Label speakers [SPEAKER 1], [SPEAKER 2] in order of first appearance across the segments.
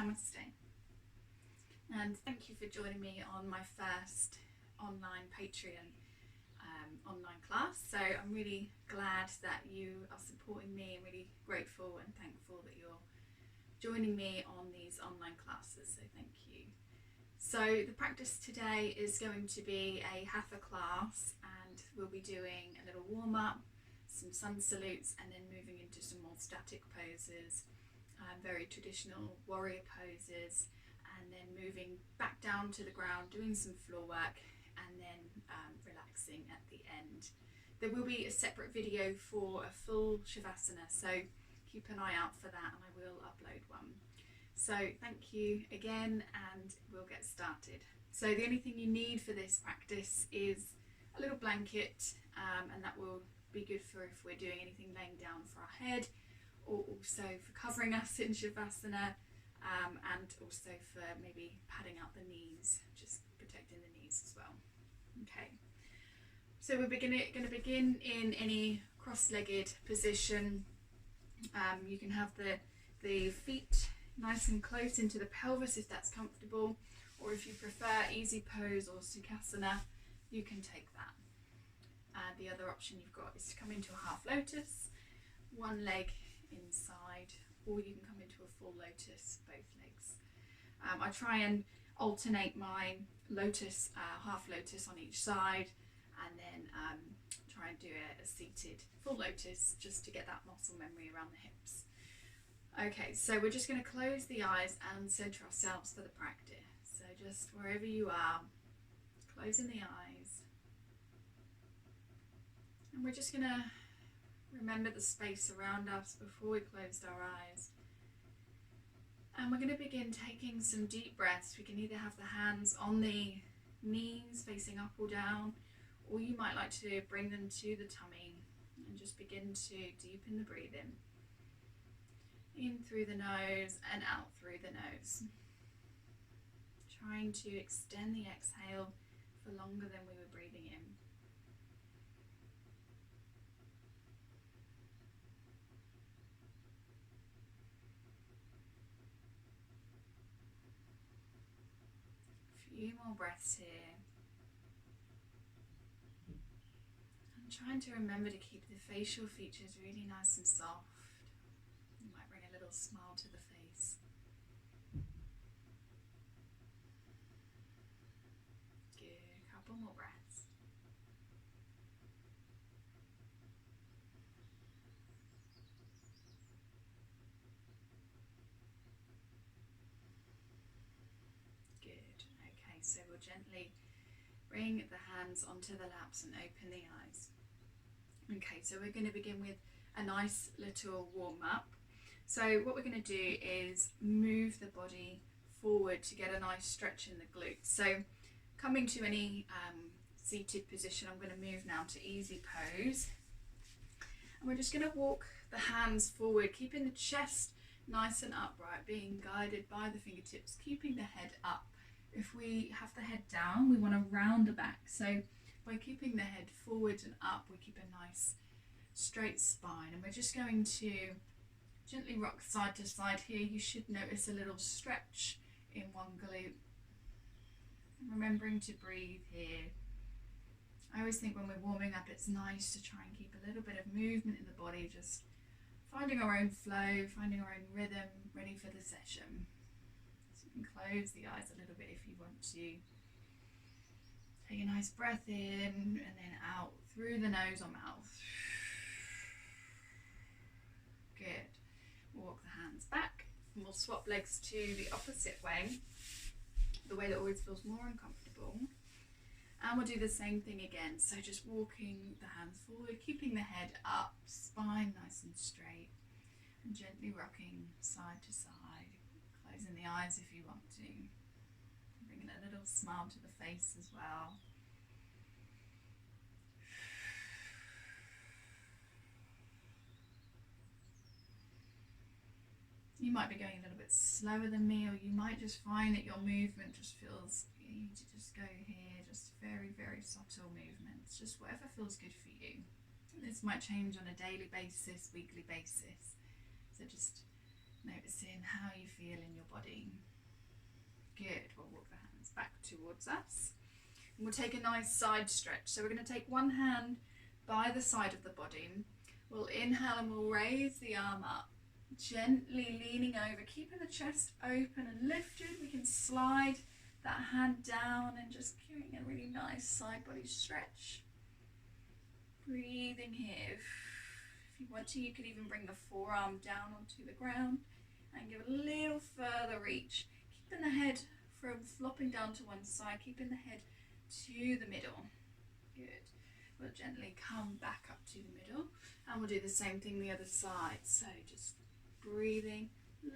[SPEAKER 1] Namaste. And thank you for joining me on my first online Patreon online class. So I'm really glad that you are supporting me. I'm really grateful and thankful that you're joining me on these online classes. So thank you. So the practice today is going to be a Hatha class, and we'll be doing a little warm-up, some sun salutes, and then moving into some more static poses, very traditional warrior poses, and then moving back down to the ground, doing some floor work, and then relaxing at the end. There will be a separate video for a full Shavasana, so keep an eye out for that, and I will upload one. So thank you again, and we'll get started. So the only thing you need for this practice is a little blanket, and that will be good for if we're doing anything laying down for our head, or also for covering us in Shavasana, and also for maybe padding out the knees, just protecting the knees as well. Okay, so we're going to begin in any cross-legged position. You can have the feet nice and close into the pelvis if that's comfortable, or if you prefer easy pose or Sukhasana, you can take that. The other option you've got is to come into a half lotus, one leg inside, or you can come into a full lotus, both legs. I try and alternate my lotus, half lotus on each side, and then try and do a seated full lotus just to get that muscle memory around the hips. Okay, so we're just going to close the eyes and center ourselves for the practice. So just wherever you are, closing the eyes. And we're just going to remember the space around us before we closed our eyes. And we're going to begin taking some deep breaths. We can either have the hands on the knees facing up or down, or you might like to bring them to the tummy and just begin to deepen the breathing. In through the nose and out through the nose. Trying to extend the exhale for longer than we were breathing in. A few more breaths here. And trying to remember to keep the facial features really nice and soft. You might bring a little smile to the face. Good, a couple more breaths. Good, okay, so we'll gently bring the hands onto the laps and open the eyes. Okay, so we're going to begin with a nice little warm-up. So what we're going to do is move the body forward to get a nice stretch in the glutes. So coming to any seated position, I'm going to move now to easy pose. And we're just going to walk the hands forward, keeping the chest nice and upright, being guided by the fingertips, keeping the head up. If we have the head down, we want to round the back. So by keeping the head forward and up, we keep a nice straight spine. And we're just going to gently rock side to side here. You should notice a little stretch in one glute. Remembering to breathe here. I always think when we're warming up, it's nice to try and keep a little bit of movement in the body, just finding our own flow, finding our own rhythm, ready for the session. So you can close the eyes a little bit if you want to. Take a nice breath in and then out through the nose or mouth. Good. Walk the hands back, and we'll swap legs to the opposite way, the way that always feels more uncomfortable. And we'll do the same thing again. So just walking the hands forward, keeping the head up, spine nice and straight, and gently rocking side to side, closing the eyes if you want to. Bringing a little smile to the face as well. You might be going a little bit slower than me, or you might just find that your movement just feels, you need to just go here, just very, very subtle movements, just whatever feels good for you. This might change on a daily basis, weekly basis. So just noticing how you feel in your body. Good. We'll walk the hands back towards us. And we'll take a nice side stretch. So we're going to take one hand by the side of the body. We'll inhale and we'll raise the arm up, gently leaning over, keeping the chest open and lifted. We can slide that hand down and just giving a really nice side body stretch. Breathing here. If you want to, you could even bring the forearm down onto the ground and give a little further reach, keeping the head from flopping down to one side, keeping the head to the middle. Good. We'll gently come back up to the middle, and we'll do the same thing the other side. So just breathing,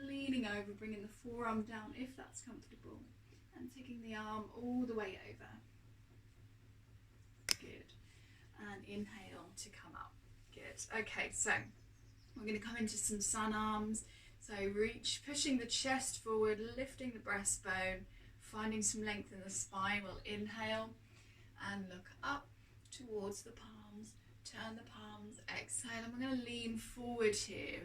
[SPEAKER 1] leaning over, bringing the forearm down if that's comfortable, and taking the arm all the way over. Good. And inhale to come up. Good. Okay, so we're going to come into some sun arms. So reach, pushing the chest forward, lifting the breastbone, finding some length in the spine. We'll inhale and look up towards the palms. Turn the palms, exhale, and we're going to lean forward here.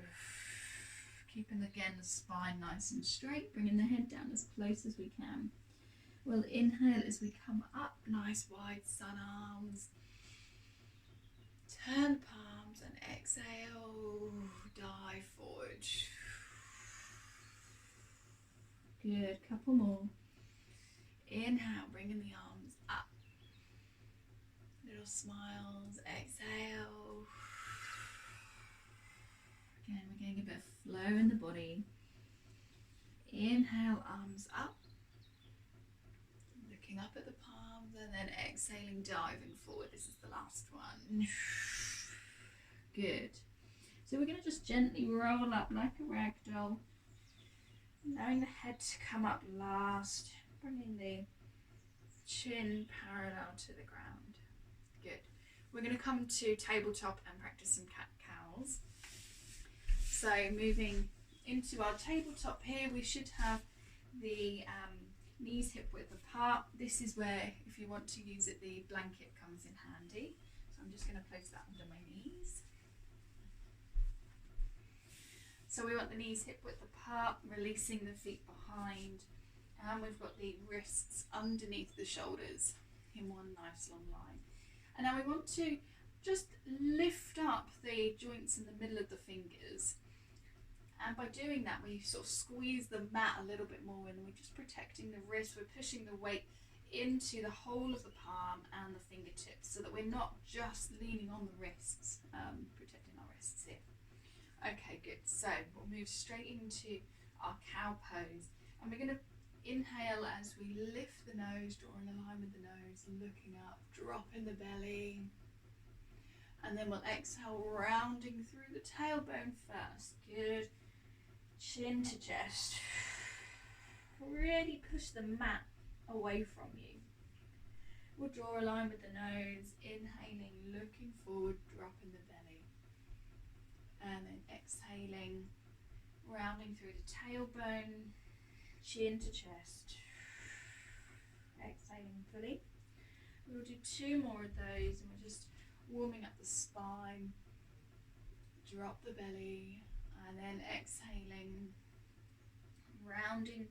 [SPEAKER 1] Keeping again the spine nice and straight, bringing the head down as close as we can. We'll inhale as we come up, nice wide sun arms. Turn the palms and exhale, dive forward. Good, couple more. Inhale, bringing the arms up. Little smiles, exhale. Again, we're getting a bit of flow in the body. Inhale, arms up. Looking up at the palms and then exhaling, diving forward. This is the last one. Good. So we're going to just gently roll up like a rag doll, allowing the head to come up last, bringing the chin parallel to the ground. Good. We're going to come to tabletop and practice some cat-cows. So moving into our tabletop here, we should have the knees hip width apart. This is where, if you want to use it, the blanket comes in handy. So I'm just going to place that under my knees. So we want the knees hip width apart, releasing the feet behind, and we've got the wrists underneath the shoulders in one nice long line. And now we want to just lift up the joints in the middle of the fingers. And by doing that, we sort of squeeze the mat a little bit more in. We're just protecting the wrist. We're pushing the weight into the whole of the palm and the fingertips so that we're not just leaning on the wrists, protecting our wrists here. Okay, good. So we'll move straight into our cow pose. And we're going to inhale as we lift the nose, drawing a line with the nose, looking up, dropping the belly. And then we'll exhale, rounding through the tailbone first. Good. Chin to chest. Really push the mat away from you. We'll draw a line with the nose, inhaling, looking forward, dropping the belly. And then exhaling, rounding through the tailbone, chin to chest. Exhaling fully. We'll do 2 more of those, and we're just warming up the spine. Drop the belly, and then exhaling, rounding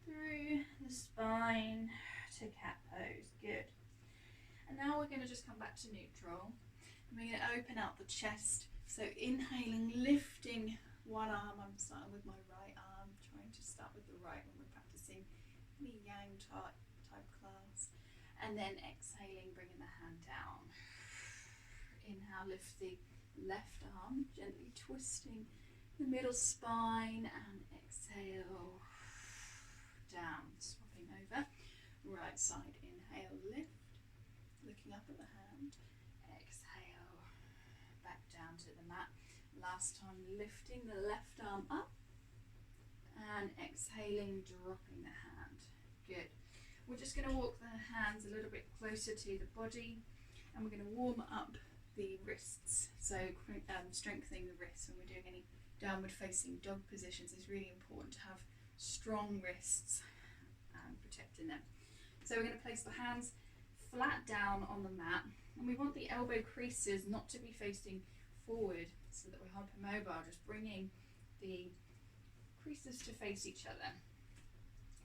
[SPEAKER 1] through the spine to cat pose. Good. And now we're going to just come back to neutral. And we're going to open out the chest. So inhaling, lifting one arm. I'm starting with my right arm, trying to start with the right when we're practicing any yang type class. And then exhaling, bringing the hand down. Inhale, lift the left arm, gently twisting the middle spine, and exhale, down, swapping over. Right side, inhale, lift, looking up at the hand, exhale, back down to the mat. Last time, lifting the left arm up, and exhaling, dropping the hand. Good. We're just going to walk the hands a little bit closer to the body, and we're going to warm up the wrists. So strengthening the wrists when we're doing any downward facing dog positions is really important to have strong wrists and protecting them. So we're going to place the hands flat down on the mat, and we want the elbow creases not to be facing forward so that we're hypermobile, just bringing the creases to face each other.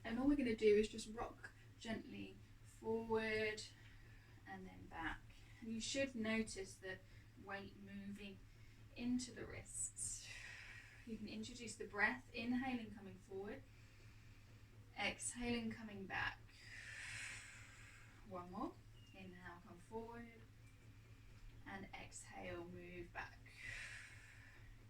[SPEAKER 1] And all we're going to do is just rock gently forward and then back. And you should notice the weight moving into the wrists. You can introduce the breath, inhaling, coming forward, exhaling, coming back. One more. Inhale, come forward, and exhale, move back.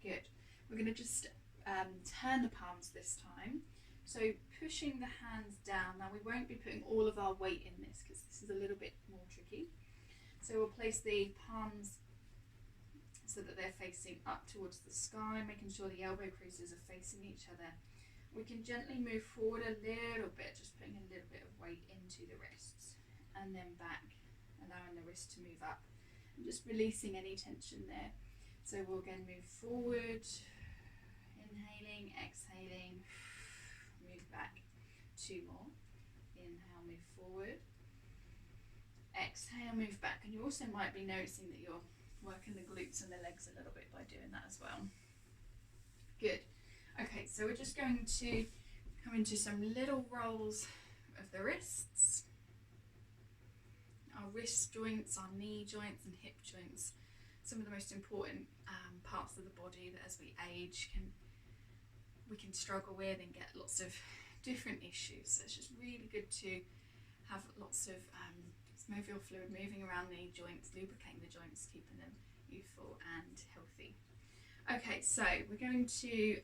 [SPEAKER 1] Good. We're going to just turn the palms this time. So pushing the hands down. Now we won't be putting all of our weight in this because this is a little bit more tricky. So we'll place the palms so that they're facing up towards the sky, making sure the elbow creases are facing each other. We can gently move forward a little bit, just putting a little bit of weight into the wrists, and then back, allowing the wrist to move up, and just releasing any tension there. So we'll again move forward, inhaling, exhaling, move back. Two more. Inhale, move forward. Exhale, move back. And you also might be noticing that you're working the glutes and the legs a little bit by doing that as well. Good. Okay, so we're just going to come into some little rolls of the wrists. Our wrist joints, our knee joints and hip joints, some of the most important parts of the body that as we age we can struggle with and get lots of different issues. So it's just really good to have lots of synovial fluid moving around the joints, lubricating the joints, keeping them youthful and healthy. Okay, so we're going to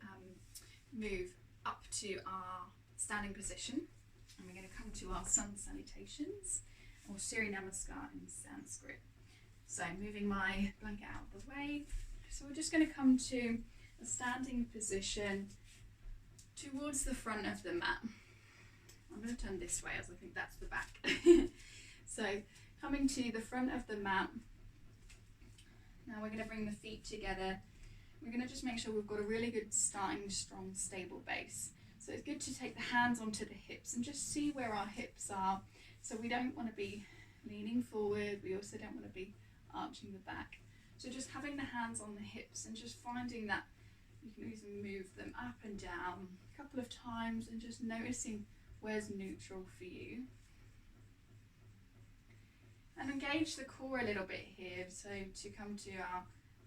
[SPEAKER 1] move up to our standing position, and we're going to come to our sun salutations, or Surya Namaskar in Sanskrit. So moving my blanket out of the way. So we're just going to come to a standing position towards the front of the mat. I'm going to turn this way as I think that's the back. So coming to the front of the mat. Now we're going to bring the feet together. We're going to just make sure we've got a really good starting, strong, stable base. So it's good to take the hands onto the hips and just see where our hips are. So we don't want to be leaning forward. We also don't want to be arching the back. So just having the hands on the hips and just finding that you can even move them up and down a couple of times and just noticing where's neutral for you. And engage the core a little bit here. So to come to our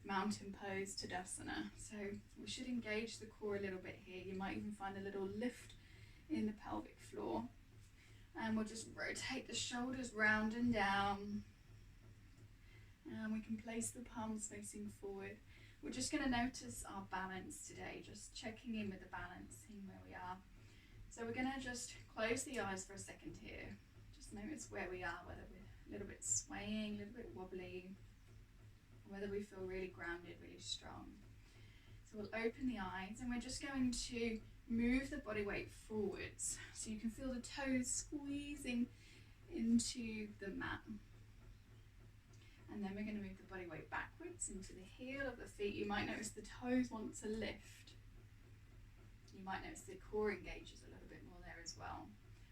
[SPEAKER 1] mountain pose, Tadasana. So we should engage the core a little bit here. You might even find a little lift in the pelvic floor. And we'll just rotate the shoulders round and down. And we can place the palms facing forward. We're just going to notice our balance today, just checking in with the balance, seeing where we are. So we're going to just close the eyes for a second here. Just notice where we are, whether we're a little bit swaying, a little bit wobbly, whether we feel really grounded, really strong. So we'll open the eyes and we're just going to move the body weight forwards. So you can feel the toes squeezing into the mat. And then we're going to move the body weight backwards into the heel of the feet. You might notice the toes want to lift. You might notice the core engages a little bit more there as well.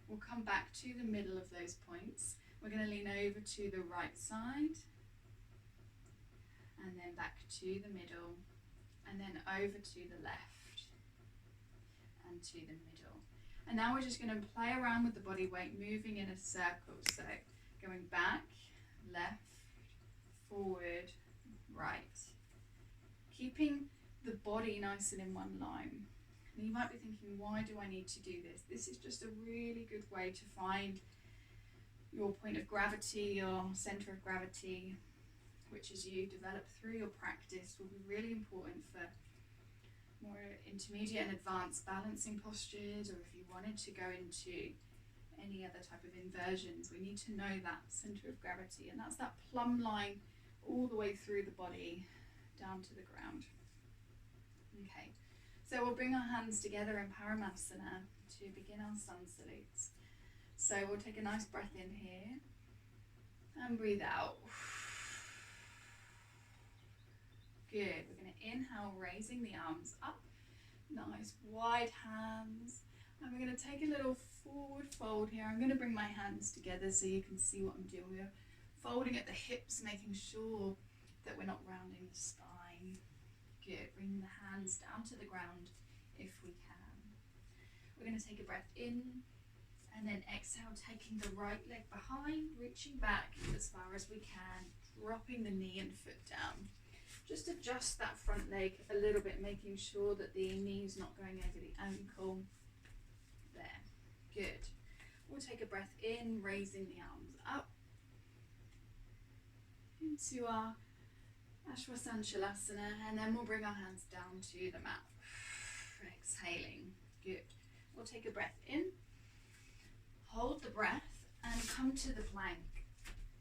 [SPEAKER 1] We'll come back to the middle of those points. We're going to lean over to the right side. And then back to the middle. And then over to the left. And to the middle. And now we're just going to play around with the body weight, moving in a circle. So going back, left, forward, right. Keeping the body nice and in one line. And you might be thinking, why do I need to do this? This is just a really good way to find your point of gravity, your center of gravity, which as you develop through your practice will be really important for more intermediate and advanced balancing postures, or if you wanted to go into any other type of inversions, we need to know that center of gravity, and that's that plumb line all the way through the body down to the ground. Okay, so we'll bring our hands together in Paramasana to begin our sun salutes. So we'll take a nice breath in here and breathe out. Good. We're going to inhale, raising the arms up, nice wide hands, and we're going to take a little forward fold here. I'm going to bring my hands together so you can see what I'm doing. We're folding at the hips, making sure that we're not rounding the spine. Good. Bring the hands down to the ground if we can. We're going to take a breath in and then exhale, taking the right leg behind, reaching back as far as we can, dropping the knee and foot down. Just adjust that front leg a little bit, making sure that the knee's not going over the ankle. There, good. We'll take a breath in, raising the arms up into our Ashwasandhalasana, and then we'll bring our hands down to the mat. Exhaling, good. We'll take a breath in, hold the breath, and come to the plank.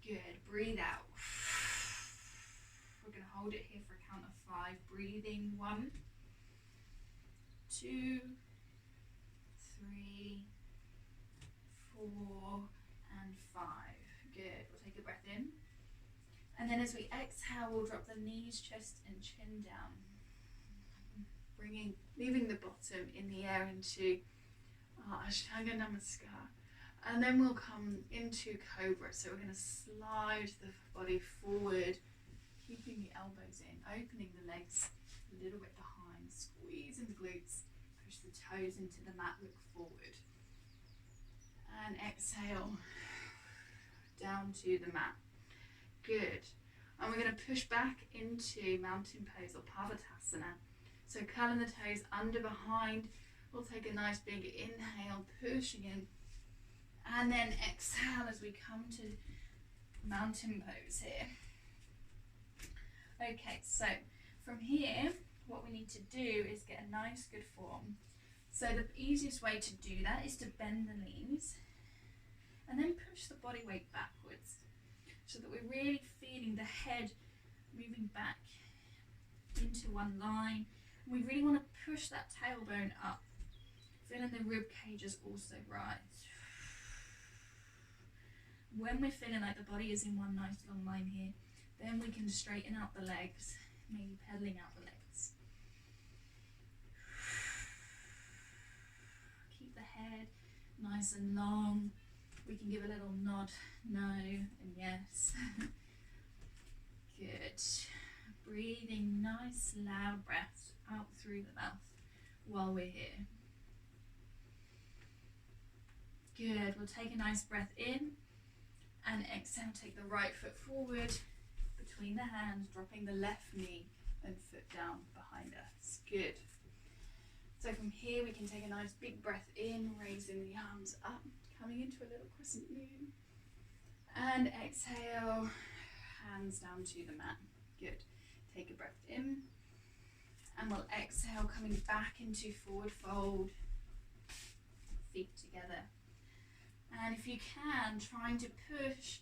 [SPEAKER 1] Good, breathe out. We're going to hold it here for a count of 5. Breathing 1, 2, 3, 4, and 5. Good. We'll take a breath in. And then as we exhale, we'll drop the knees, chest, and chin down. Leaving the bottom in the air into our Ashtanga Namaskar. And then we'll come into Cobra. So we're going to slide the body forward, keeping the elbows in, opening the legs a little bit behind, squeezing the glutes, push the toes into the mat, look forward. And exhale, down to the mat. Good. And we're going to push back into mountain pose or Parvatasana. So curling the toes under behind. We'll take a nice big inhale, pushing in. And then exhale as we come to mountain pose here. Okay, so from here, what we need to do is get a nice good form. So the easiest way to do that is to bend the knees and then push the body weight backwards so that we're really feeling the head moving back into one line. We really want to push that tailbone up, feeling the rib cages also rise. When we're feeling like the body is in one nice long line here, then we can straighten out the legs, maybe pedaling out the legs. Keep the head nice and long. We can give a little nod, no, and yes. Good. Breathing nice loud breaths out through the mouth while we're here. Good. We'll take a nice breath in and exhale, take the right foot forward between the hands, dropping the left knee and foot down behind us. Good. So from here we can take a nice big breath in, raising the arms up, coming into a little crescent moon. And exhale, hands down to the mat. Good. Take a breath in. And we'll exhale, coming back into forward fold. Feet together. And if you can, trying to push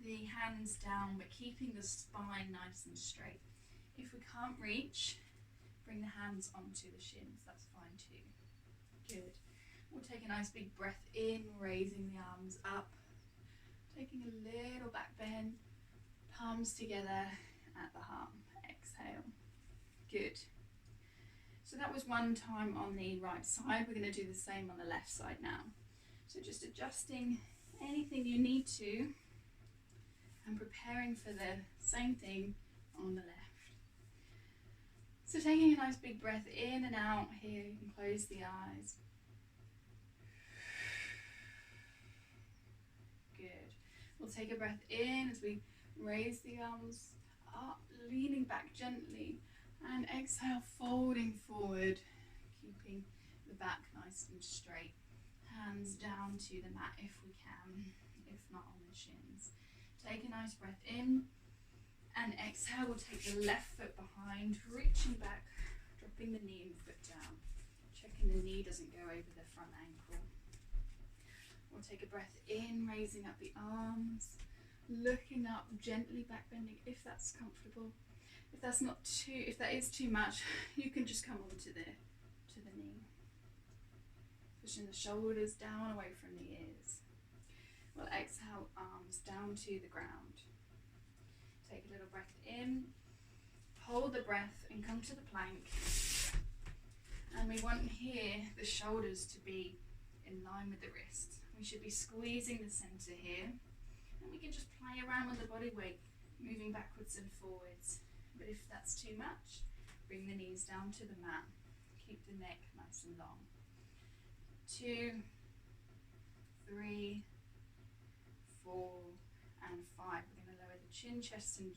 [SPEAKER 1] the hands down, but keeping the spine nice and straight. If we can't reach, bring the hands onto the shins. That's fine too. Good. We'll take a nice big breath in, raising the arms up. Taking a little back bend, palms together at the heart. Exhale. Good. So that was one time on the right side. We're going to do the same on the left side now. So just adjusting anything you need to and preparing for the same thing on the left. So taking a nice big breath in and out here, you can close the eyes. Good. We'll take a breath in as we raise the arms up, leaning back gently, and exhale, folding forward, keeping the back nice and straight. Hands down to the mat if we can, if not on the shins. Take a nice breath in, and exhale, we'll take the left foot behind, reaching back, dropping the knee and foot down, checking the knee doesn't go over the front ankle. We'll take a breath in, raising up the arms, looking up, gently back bending if that's comfortable. If that is too much, you can just come onto the knee. Pushing the shoulders down away from the ears. We'll exhale, arms down to the ground. Take a little breath in, hold the breath and come to the plank. And we want here the shoulders to be in line with the wrists. We should be squeezing the center here. And we can just play around with the body weight, moving backwards and forwards. But if that's too much, bring the knees down to the mat. Keep the neck nice and long. 2, 3, 4, and 5. We're going to lower the chin, chest, and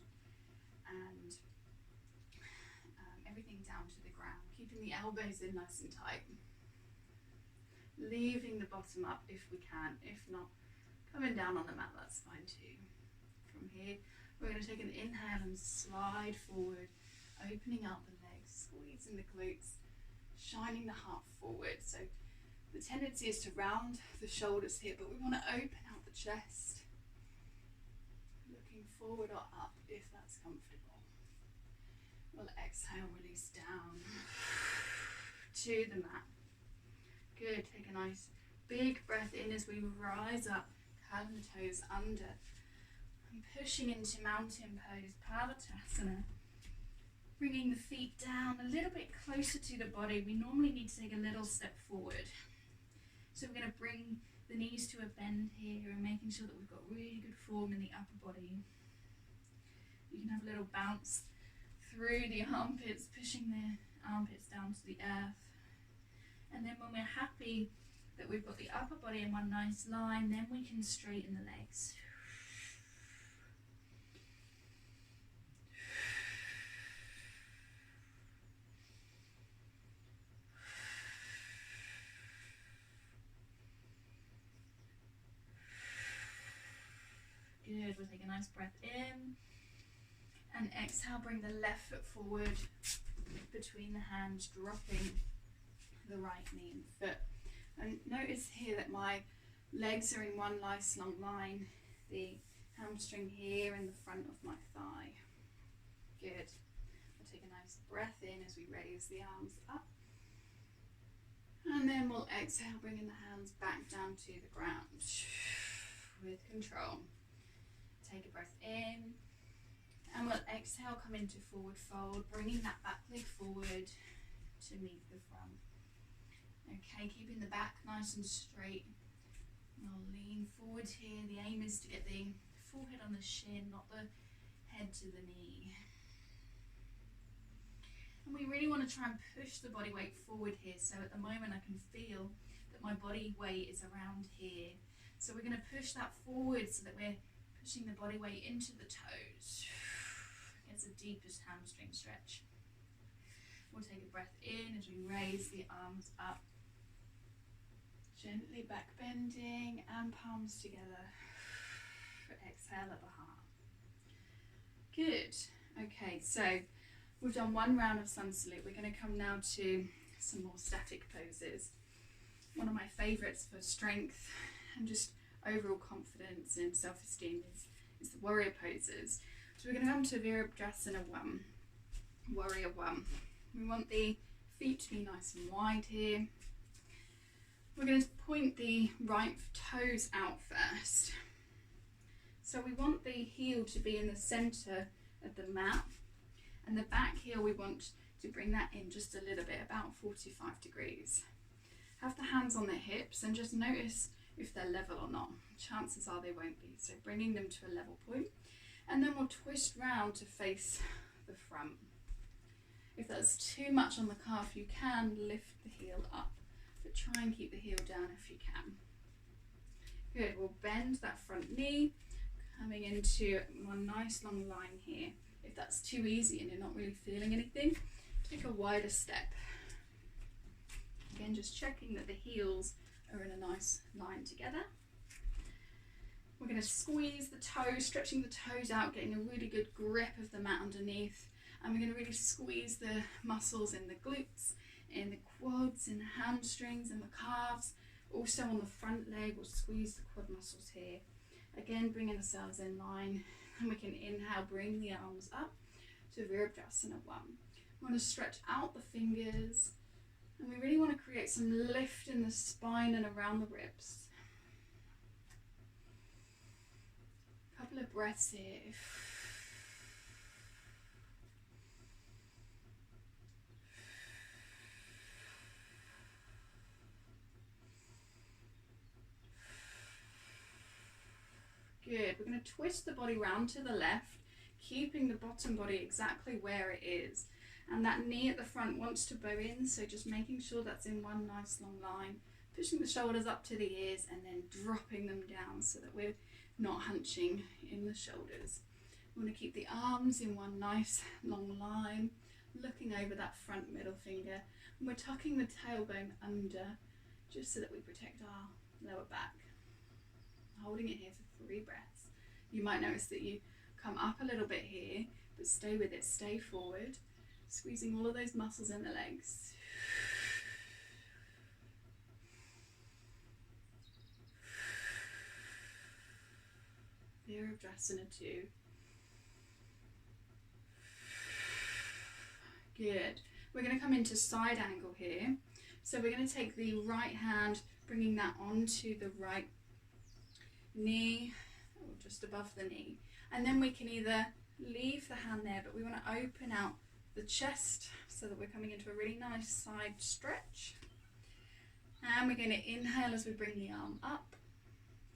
[SPEAKER 1] everything down to the ground, keeping the elbows in nice and tight. Leaving the bottom up if we can. If not, coming down on the mat, that's fine too. From here, we're going to take an inhale and slide forward, opening out the legs, squeezing the glutes, shining the heart forward. So the tendency is to round the shoulders here, but we want to open out the chest, looking forward or up if that's comfortable. We'll exhale, release down to the mat. Good, take a nice big breath in as we rise up, curling the toes under. And pushing into mountain pose, Padottanasana. Bringing the feet down a little bit closer to the body. We normally need to take a little step forward. So we're going to bring the knees to a bend here and making sure that we've got really good form in the upper body. You can have a little bounce through the armpits, pushing the armpits down to the earth. And then when we're happy that we've got the upper body in one nice line, then we can straighten the legs. Good, we'll take a nice breath in. And exhale, bring the left foot forward between the hands, dropping the right knee and foot. And notice here that my legs are in one nice long line, the hamstring here in the front of my thigh. Good. We'll take a nice breath in as we raise the arms up. And then we'll exhale, bringing the hands back down to the ground with control. Take a breath in. And we'll exhale, come into forward fold, bringing that back leg forward to meet the front. Okay, keeping the back nice and straight. We'll lean forward here. The aim is to get the forehead on the shin, not the head to the knee. And we really want to try and push the body weight forward here. So at the moment I can feel that my body weight is around here. So we're going to push that forward so that we're pushing the body weight into the toes. It's the deepest hamstring stretch. We'll take a breath in as we raise the arms up. Gently back bending and palms together. Exhale at the heart. Good. Okay, so we've done one round of sun salute. We're going to come now to some more static poses. One of my favourites for strength and just overall confidence and self-esteem is the warrior poses. So we're going to come to Virabhadrasana 1, warrior 1. We want the feet to be nice and wide here. We're going to point the right toes out first. So we want the heel to be in the centre of the mat, and the back heel we want to bring that in just a little bit, about 45 degrees. Have the hands on the hips and just notice if they're level or not. Chances are they won't be, so bringing them to a level point. And then we'll twist round to face the front. If that's too much on the calf, you can lift the heel up, but try and keep the heel down if you can. Good, we'll bend that front knee, coming into one nice long line here. If that's too easy and you're not really feeling anything, take a wider step. Again, just checking that the heels are in a nice line together. We're going to squeeze the toes, stretching the toes out, getting a really good grip of the mat underneath. And we're going to really squeeze the muscles in the glutes, in the quads, in the hamstrings, and the calves. Also on the front leg, we'll squeeze the quad muscles here. Again, bringing ourselves in line. And we can inhale, bring the arms up to Virabhadrasana 1. We want to stretch out the fingers. And we really want to create some lift in the spine and around the ribs. Couple of breaths here. Good. We're going to twist the body round to the left, keeping the bottom body exactly where it is. And that knee at the front wants to bow in, so just making sure that's in one nice long line. pushing the shoulders up to the ears and then dropping them down so that we're not hunching in the shoulders. We want to keep the arms in one nice long line, looking over that front middle finger, and we're tucking the tailbone under just so that we protect our lower back. Holding it here for 3 breaths. You might notice that you come up a little bit here, but stay with it, stay forward, squeezing all of those muscles in the legs. Virabhadrasana 2. Good. We're going to come into side angle here. So we're going to take the right hand, bringing that onto the right knee, or just above the knee. And then we can either leave the hand there, but we want to open out the chest so that we're coming into a really nice side stretch. And we're going to inhale as we bring the arm up,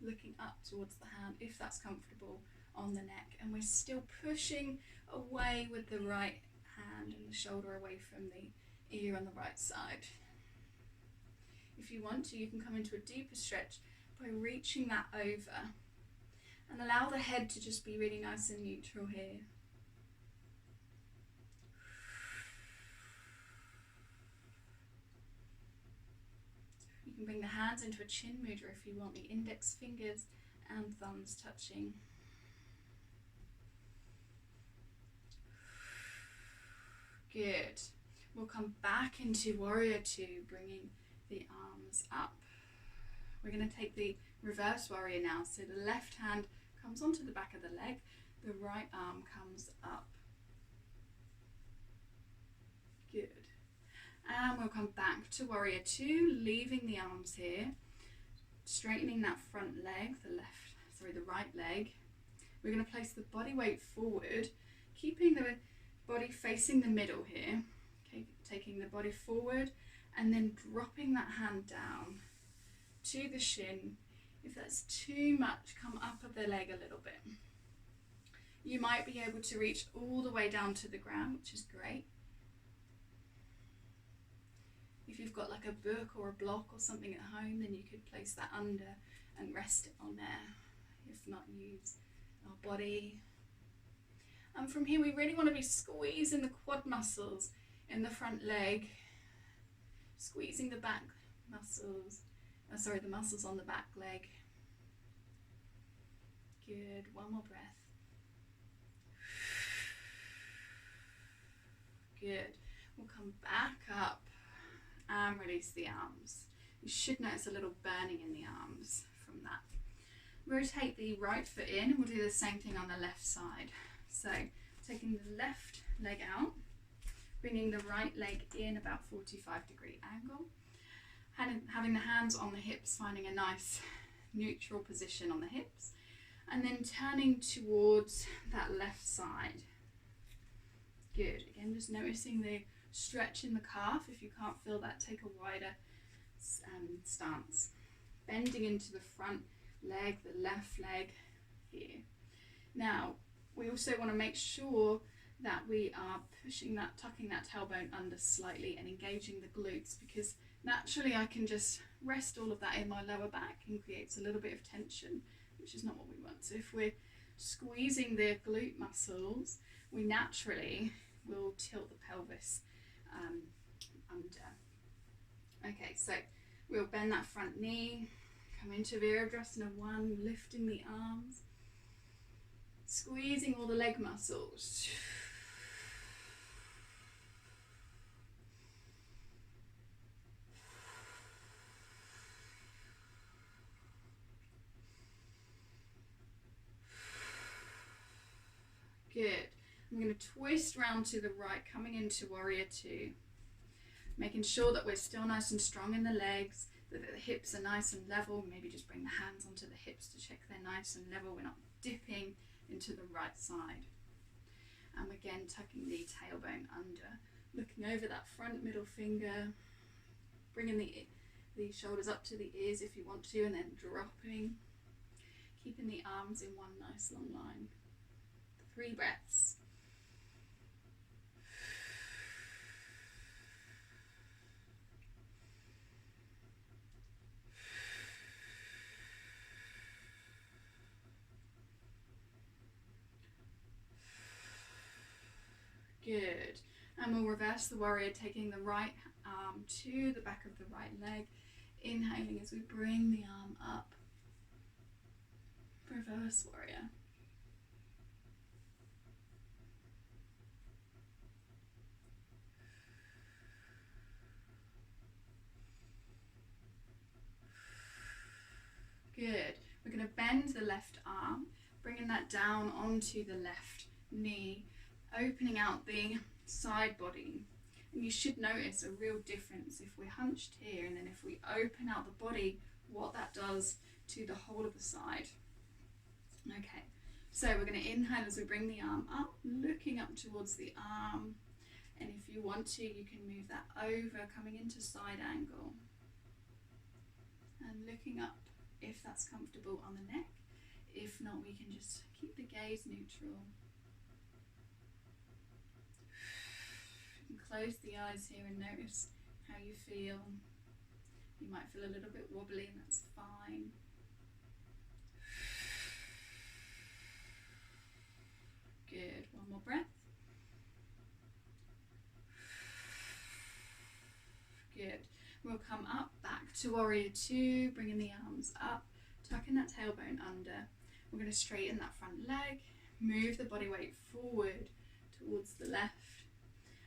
[SPEAKER 1] looking up towards the hand, if that's comfortable, on the neck. And we're still pushing away with the right hand and the shoulder away from the ear on the right side. If you want to, you can come into a deeper stretch by reaching that over, and allow the head to just be really nice and neutral here. You can bring the hands into a chin mudra if you want, the index fingers and thumbs touching. Good. We'll come back into Warrior 2, bringing the arms up. We're going to take the reverse warrior now. So the left hand comes onto the back of the leg, the right arm comes up. Good. And we'll come back to Warrior 2, leaving the arms here, straightening that front leg, the right leg. We're going to place the body weight forward, keeping the body facing the middle here, okay, taking the body forward and then dropping that hand down to the shin. If that's too much, come up of the leg a little bit. You might be able to reach all the way down to the ground, which is great. If you've got like a book or a block or something at home, then you could place that under and rest it on there. If not, use our body. And from here, we really want to be squeezing the quad muscles in the front leg, squeezing the back muscles, the muscles on the back leg. Good, one more breath. Good. We'll come back up and release the arms. You should notice a little burning in the arms from that. Rotate the right foot in, and we'll do the same thing on the left side. So taking the left leg out, bringing the right leg in about 45-degree angle, and having the hands on the hips, finding a nice neutral position on the hips, and then turning towards that left side. Good. Again, just noticing the stretch in the calf. If you can't feel that, take a wider stance. Bending into the front leg, the left leg here. Now, we also want to make sure that we are pushing that, tucking that tailbone under slightly and engaging the glutes, because naturally I can just rest all of that in my lower back and creates a little bit of tension, which is not what we want. So if we're squeezing the glute muscles, we naturally will tilt the pelvis under. Okay, so we'll bend that front knee, come into Virabhadrasana 1, lifting the arms, squeezing all the leg muscles. Good. I'm going to twist round to the right, coming into Warrior 2. Making sure that we're still nice and strong in the legs, that the hips are nice and level. Maybe just bring the hands onto the hips to check they're nice and level. We're not dipping into the right side. And again, tucking the tailbone under, looking over that front middle finger, bringing the shoulders up to the ears if you want to, and then dropping, keeping the arms in one nice long line. 3 breaths. Good. And we'll reverse the warrior, taking the right arm to the back of the right leg. Inhaling as we bring the arm up. Reverse warrior. Good. We're going to bend the left arm, bringing that down onto the left knee, opening out the side body. And you should notice a real difference if we're hunched here and then if we open out the body, what that does to the whole of the side. Okay, so we're going to inhale as we bring the arm up, looking up towards the arm. And if you want to, you can move that over, coming into side angle. And looking up if that's comfortable on the neck. If not, we can just keep the gaze neutral. You can close the eyes here and notice how you feel. You might feel a little bit wobbly, and that's fine. Good. One more breath. Good. We'll come up, back to warrior two, bringing the arms up, tucking that tailbone under. We're going to straighten that front leg, move the body weight forward towards the left,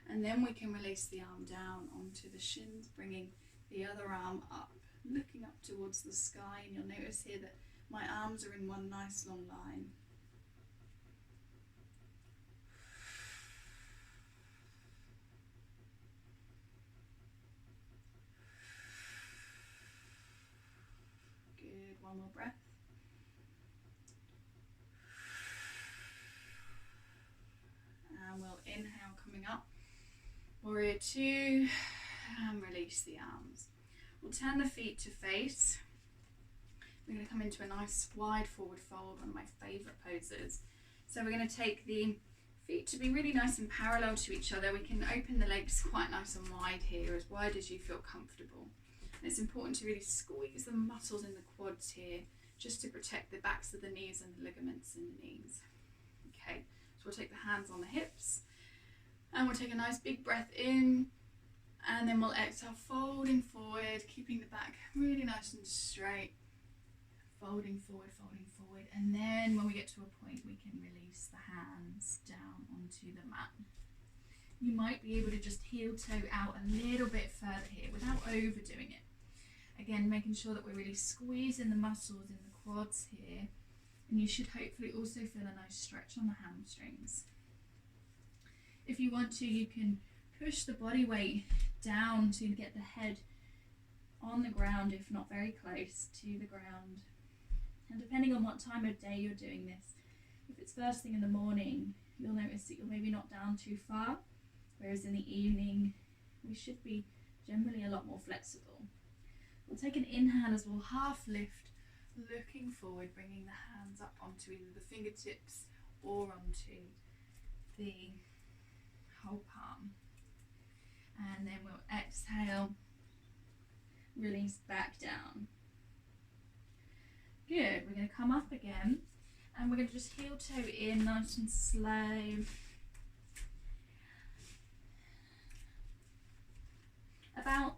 [SPEAKER 1] and then we can release the arm down onto the shins, bringing the other arm up, looking up towards the sky. And you'll notice here that my arms are in one nice long line. Good, one more breath. And we'll inhale, coming up, warrior two, and release the arms. We'll turn the feet to face. We're going to come into a nice wide forward fold, one of my favourite poses. So we're going to take the feet to be really nice and parallel to each other. We can open the legs quite nice and wide here, as wide as you feel comfortable. And it's important to really squeeze the muscles in the quads here, just to protect the backs of the knees and the ligaments in the knees. Okay, so we'll take the hands on the hips, and we'll take a nice big breath in, and then we'll exhale, folding forward, keeping the back really nice and straight, folding forward, and then when we get to a point, we can release the hands down onto the mat. You might be able to just heel toe out a little bit further here without overdoing it. Again, making sure that we're really squeezing the muscles in the quads here, and you should hopefully also feel a nice stretch on the hamstrings. If you want to, you can push the body weight down to get the head on the ground, if not very close to the ground. And depending on what time of day you're doing this, if it's first thing in the morning, you'll notice that you're maybe not down too far, whereas in the evening, we should be generally a lot more flexible. We'll take an inhale as we'll half lift, looking forward, bringing the hands up onto either the fingertips or onto the whole palm. And then we'll exhale, release back down. Good, we're going to come up again, and we're going to just heel toe in nice and slow. About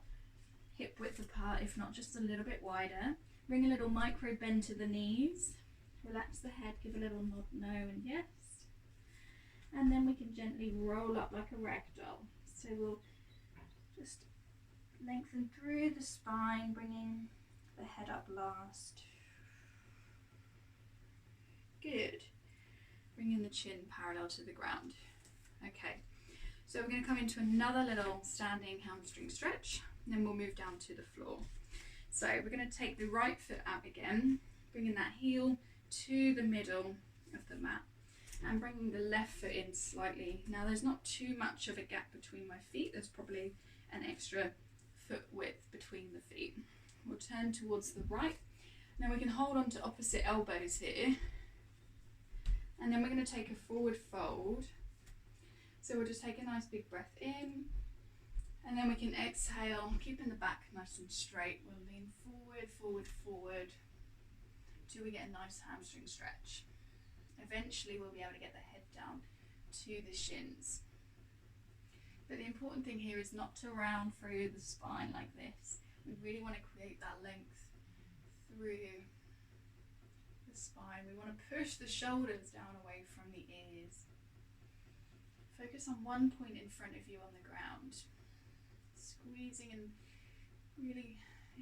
[SPEAKER 1] hip width apart, if not just a little bit wider. Bring a little micro bend to the knees. Relax the head, give a little nod no and yes. And then we can gently roll up like a ragdoll. So we'll just lengthen through the spine, bringing the head up last. Good. Bringing the chin parallel to the ground. Okay, so we're going to come into another little standing hamstring stretch, and then we'll move down to the floor. So we're going to take the right foot out again, bringing that heel to the middle of the mat, and bringing the left foot in slightly. Now there's not too much of a gap between my feet, there's probably an extra foot width between the feet. We'll turn towards the right. Now we can hold on to opposite elbows here, and then we're going to take a forward fold. So we'll just take a nice big breath in, and then we can exhale, keeping the back nice and straight. We'll lean forward till we get a nice hamstring stretch. Eventually we'll be able to get the head down to the shins. But the important thing here is not to round through the spine like this. We really want to create that length through the spine. We want to push the shoulders down away from the ears. Focus on one point in front of you on the ground. Squeezing and really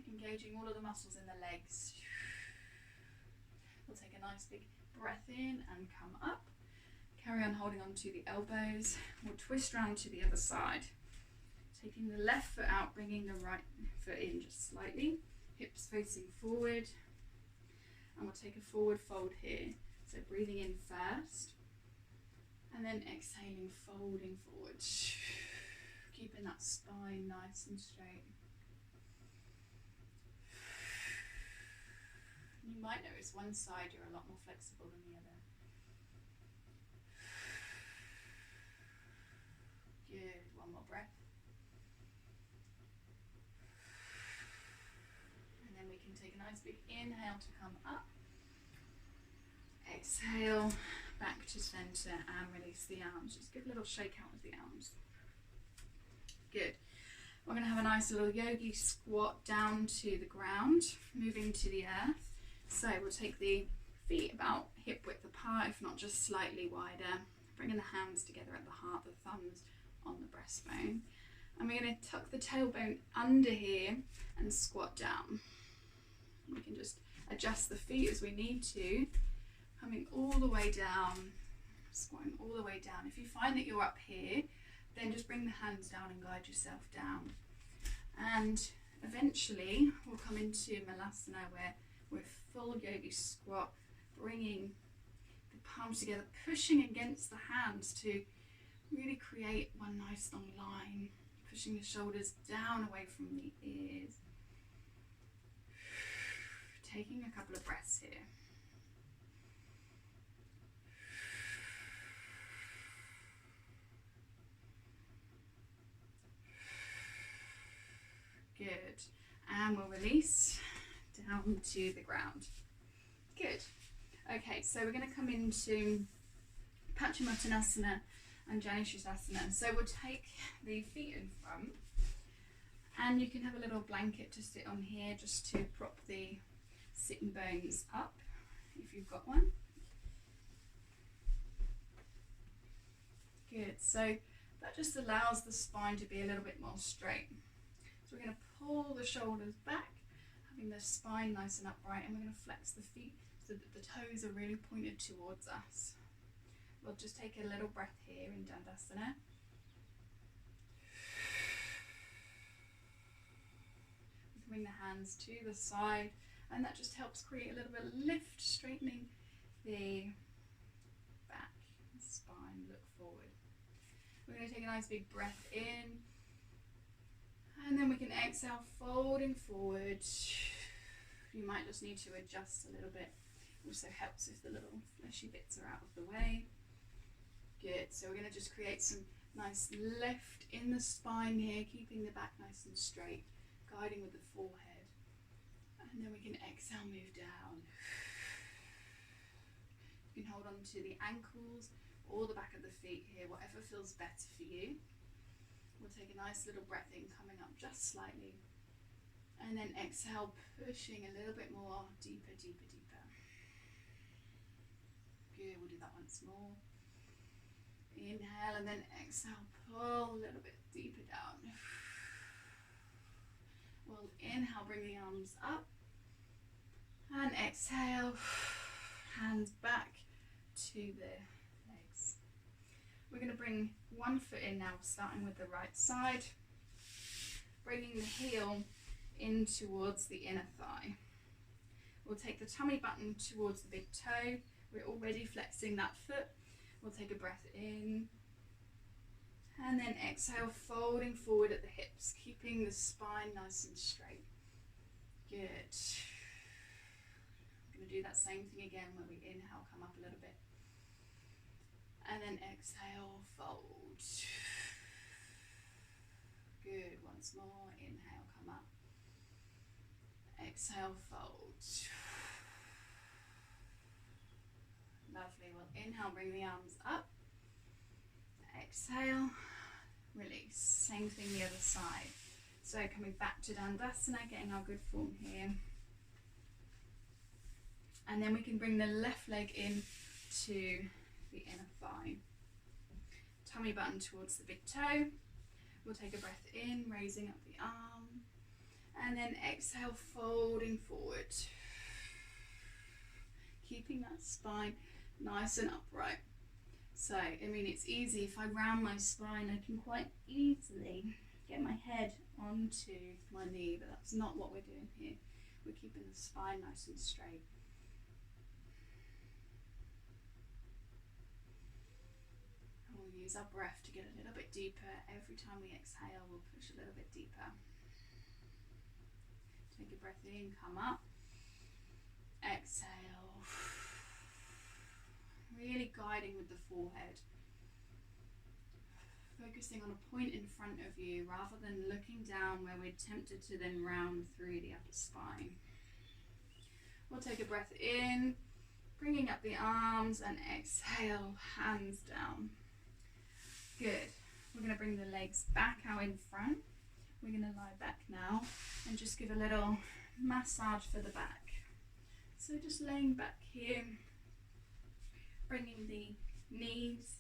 [SPEAKER 1] engaging all of the muscles in the legs. We'll take a nice big breath in and come up. Carry on holding on to the elbows. We'll twist round to the other side. Taking the left foot out, bringing the right foot in just slightly. Hips facing forward. And we'll take a forward fold here. So breathing in first. And then exhaling, folding forward. Keeping that spine nice and straight. You might notice one side you're a lot more flexible than the other. Good, one more breath. And then we can take a nice big inhale to come up. Exhale, back to center and release the arms. Just give a little shake out with the arms. Good. We're going to have a nice little yogi squat down to the ground, moving to the earth. So we'll take the feet about hip width apart, if not just slightly wider. Bringing the hands together at the heart, the thumbs on the breastbone. And we're going to tuck the tailbone under here and squat down. We can just adjust the feet as we need to, coming all the way down, squatting all the way down. If you find that you're up here, then just bring the hands down and guide yourself down. And eventually we'll come into Malasana, where we're full yogi squat, bringing the palms together, pushing against the hands to really create one nice long line, pushing the shoulders down away from the ears. Taking a couple of breaths here. Good. And we'll release down to the ground. Good. Okay, so we're going to come into Paschimottanasana and Janushirasana. So we'll take the feet in front, and you can have a little blanket to sit on here just to prop the sitting bones up if you've got one. Good. So that just allows the spine to be a little bit more straight. So we're going to pull the shoulders back, having the spine nice and upright, and we're going to flex the feet so that the toes are really pointed towards us. We'll just take a little breath here in Dandasana. We can bring the hands to the side, and that just helps create a little bit of lift, straightening the back, the spine, look forward. We're going to take a nice big breath in, and then we can exhale, folding forward. You might just need to adjust a little bit. Also helps if the little fleshy bits are out of the way. Good. So we're going to just create some nice lift in the spine here, keeping the back nice and straight, guiding with the forehead. And then we can exhale, move down. You can hold on to the ankles or the back of the feet here, whatever feels better for you. We'll take a nice little breath in, coming up just slightly. And then exhale, pushing a little bit more, deeper, deeper, deeper. Good, we'll do that once more. Inhale and then exhale, pull a little bit deeper down. We'll inhale, bring the arms up. And exhale, hands back to the legs. We're going to bring one foot in now, starting with the right side. Bringing the heel in towards the inner thigh. We'll take the tummy button towards the big toe. We're already flexing that foot. We'll take a breath in. And then exhale, folding forward at the hips, keeping the spine nice and straight. Good. We're going to do that same thing again when we inhale, come up a little bit. And then exhale, fold. Good. Once more. Inhale, come up. Exhale, fold. Lovely. We'll inhale, bring the arms up. Exhale, release. Same thing the other side. So coming back to Dandasana, getting our good form here. And then we can bring the left leg in to the inner thigh. Tummy button towards the big toe. We'll take a breath in, raising up the arm. And then exhale, folding forward. Keeping that spine nice and upright. So, I mean, it's easy. If I round my spine, I can quite easily get my head onto my knee, but that's not what we're doing here. We're keeping the spine nice and straight. And we'll use our breath to get a little bit deeper. Every time we exhale, we'll push a little bit deeper. Take a breath in, come up. Exhale. Really guiding with the forehead. Focusing on a point in front of you rather than looking down where we're tempted to then round through the upper spine. We'll take a breath in, bringing up the arms, and exhale, hands down. Good. We're going to bring the legs back out in front. We're going to lie back now and just give a little massage for the back. So just laying back here, bringing the knees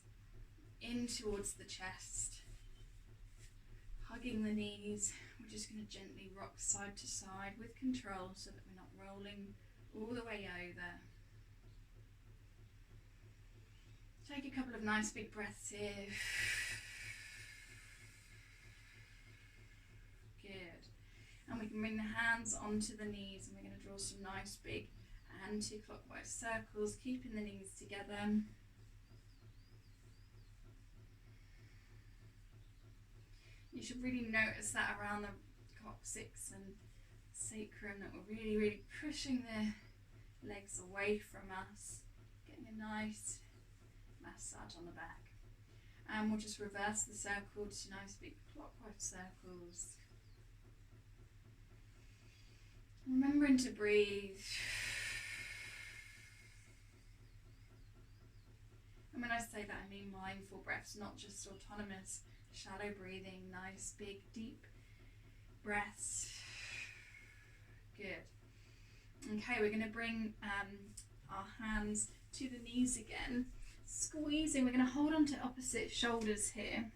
[SPEAKER 1] in towards the chest, hugging the knees. We're just going to gently rock side to side with control so that we're not rolling all the way over. Take a couple of nice big breaths here. Good. And we can bring the hands onto the knees, and we're going to draw some nice big anti-clockwise circles, keeping the knees together. You should really notice that around the coccyx and sacrum, that we're really pushing the legs away from us, getting a nice massage on the back. And we'll just reverse the circle to nice big clockwise circles. Remembering to breathe. And when I say that, I mean mindful breaths, not just autonomous, shallow breathing, nice, big, deep breaths. Good. Okay, we're going to bring our hands to the knees again. Squeezing, we're going to hold on to opposite shoulders here.